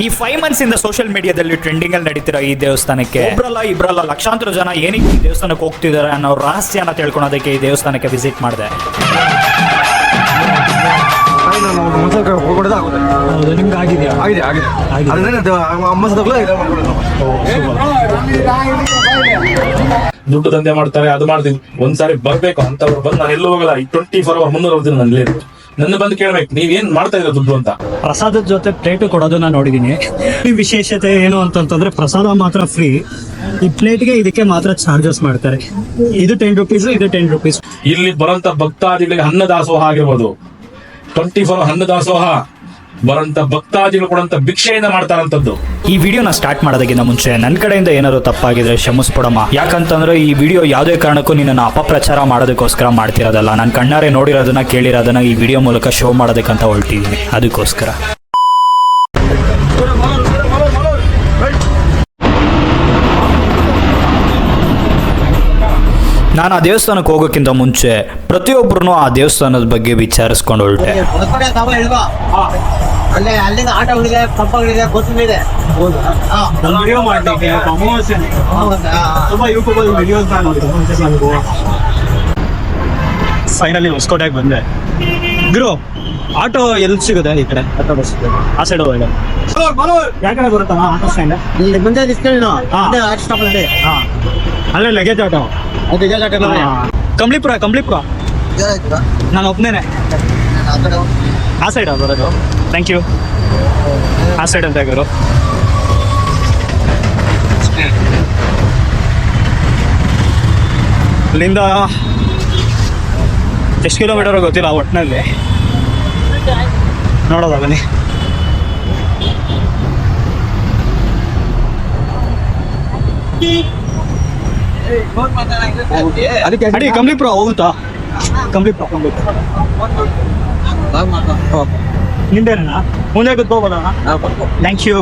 ಈ 5 months ಇಂದ social ಮೀಡಿಯಾದಲ್ಲಿ ಟ್ರೆಂಡಿಂಗ್ ಅಲ್ಲಿ ನಡೀತಿರೋ ಈ ದೇವಸ್ಥಾನಕ್ಕೆ ಇಬ್ರಲ್ಲ ಲಕ್ಷಾಂತರ ಜನ ಏನಕ್ಕೆ ಈ ದೇವಸ್ಥಾನಕ್ಕೆ ಹೋಗ್ತಿದ್ದಾರೆ ಅನ್ನೋ ರಹಸ್ಯನ ತಿಳ್ಕೊಳೋದಕ್ಕೆ ಈ ದೇವಸ್ಥಾನಕ್ಕೆ ವಿಸಿಟ್ ಮಾಡಿದೆ. ನಿಮ್ಗೆ ಆಗಿದೆಯಾ? ದುಡ್ಡು ದಂಧೆ ಮಾಡ್ತಾರೆ, ಅದು ಮಾಡ್ತೀನಿ. ಒಂದ್ಸಾರಿ ಬರ್ಬೇಕು ಅಂತವ್ರು ಬಂದು ನಾನು ಎಲ್ಲೂ ಹೋಗಲ್ಲ. 24 hours 360 ನಾನು ಇಲ್ಲೇ ನನ್ನ ಬಂದು ಕೇಳ್ಬೇಕು ನೀವೇನ್ ಮಾಡ್ತಾ ಇರೋ ದುಡ್ಡು ಅಂತ. ಪ್ರಸಾದದ ಜೊತೆ ಪ್ಲೇಟು ಕೊಡೋದನ್ನ ನೋಡಿದೀನಿ. ಈ ವಿಶೇಷತೆ ಏನು ಅಂತಂತಂದ್ರೆ ಪ್ರಸಾದ ಮಾತ್ರ ಫ್ರೀ, ಈ ಪ್ಲೇಟ್ಗೆ ಇದಕ್ಕೆ ಮಾತ್ರ ಚಾರ್ಜಸ್ ಮಾಡ್ತಾರೆ. ಇದು 10 rupees, ಇದು 10 rupees. ಇಲ್ಲಿ ಬರೋಂತ ಭಕ್ತಾದಿಗಳಿಗೆ ಅನ್ನದಾಸೋಹ ಆಗಿರ್ಬೋದು, 24 ಅನ್ನದಾಸೋಹ ಬರೋಂತ ಭಕ್ತಾದಿಗಳು ಕೊಡಂತ ಭಿಕ್ಷೆಯಿಂದ ಮಾಡ್ತಾರಂತದ್ದು. ಈ ವಿಡಿಯೋನ ಸ್ಟಾರ್ಟ್ ಮಾಡೋದಕ್ಕಿಂತ ಮುಂಚೆ ನನ್ನ ಕಡೆಯಿಂದ ಏನಾದ್ರು ತಪ್ಪಾಗಿದ್ರೆ ಕ್ಷಮಿಸ್ಬಿಡಮ್ಮ. ಯಾಕಂತಂದ್ರೆ ಈ ವಿಡಿಯೋ ಯಾವುದೇ ಕಾರಣಕ್ಕೂ ನಿನ್ನನ್ನು ಅಪಪ್ರಚಾರ ಮಾಡೋದಕ್ಕೋಸ್ಕರ ಮಾಡ್ತಿರೋದಲ್ಲ. ನಾನು ಕಣ್ಣಾರೆ ನೋಡಿರೋದನ್ನ ಕೇಳಿರೋದನ್ನ ಈ ವಿಡಿಯೋ ಮೂಲಕ ಶೋ ಮಾಡೋದಕ್ಕಂತ ಹೊರಟಿದ್ದೀನಿ, ಅದಕ್ಕೋಸ್ಕರ. ನಾನು ಆ ದೇವಸ್ಥಾನಕ್ಕೆ ಹೋಗೋಕ್ಕಿಂತ ಮುಂಚೆ ಪ್ರತಿಯೊಬ್ಬರು ಆ ದೇವಸ್ಥಾನದ ಬಗ್ಗೆ ವಿಚಾರಿಸ್ಕೊಂಡು ಹೊರಟೆ. ಅಲ್ಲಿಂದ ಆಟೋಗಳಿದೆ, ಪಂಪಗಳಿದೆ, ಬಸ್ಗಳಿದೆ. ವಿಡಿಯೋ ಮಾಡಲಿಕ್ಕೆ ತುಂಬಾ ಯೂಟ್ಯೂಬಲ್ಲಿ ವಿಡಿಯೋಸ್ ಫೈನಲಿ ಹೊಸಕೋಟೆಗೆ ಬಂದೆ. ಗುರು ಆಟೋ ಎಲ್ಲಿ ಸಿಗುತ್ತೆ? ಈ ಕಡೆ ಆಟೋ ಬಸ್ ಆ ಸೈಡ್ ಹೋಗಿ ಯಾಕಡೆ ಬರುತ್ತಲ್ಲ ಆಟೋ ಸ್ಟ್ಯಾಂಡ್ ಇಲ್ಲಿ ಮುಂದೆ ನಿಲ್ಸ್ಕೊಳ್ಳಿ, ಸ್ಟಾಪ್ ಅಲ್ಲಿ. ಅಲ್ಲೇ ಲಗೇಜ್ ಆಟೋ. ಕಂಪ್ಲೀಪುರ ನಾನು ಒಬ್ಬನೇ ಆ ಸೈಡ್ ಬರೋದು. Thank you. ಆ ಸೈಡ್ ಅಂತ ಗುರು. ಅಲ್ಲಿಂದ ಎಷ್ಟು ಕಿಲೋಮೀಟರ್ ಗೊತ್ತಿಲ್ಲ ಒಟ್ಟಿನಲ್ಲಿ, ನೋಡೋದ ಬನ್ನಿ. ಅಡಿ ಕಂಪ್ಲೀಪುರ ಹೋಗುತ್ತಾ? ಕಂಪ್ಲೀಪುರ ನಿಂದೇನಾ? ಮುಂದೆ ಕೂತ್ಕೋಬೋದಾ? Thank you.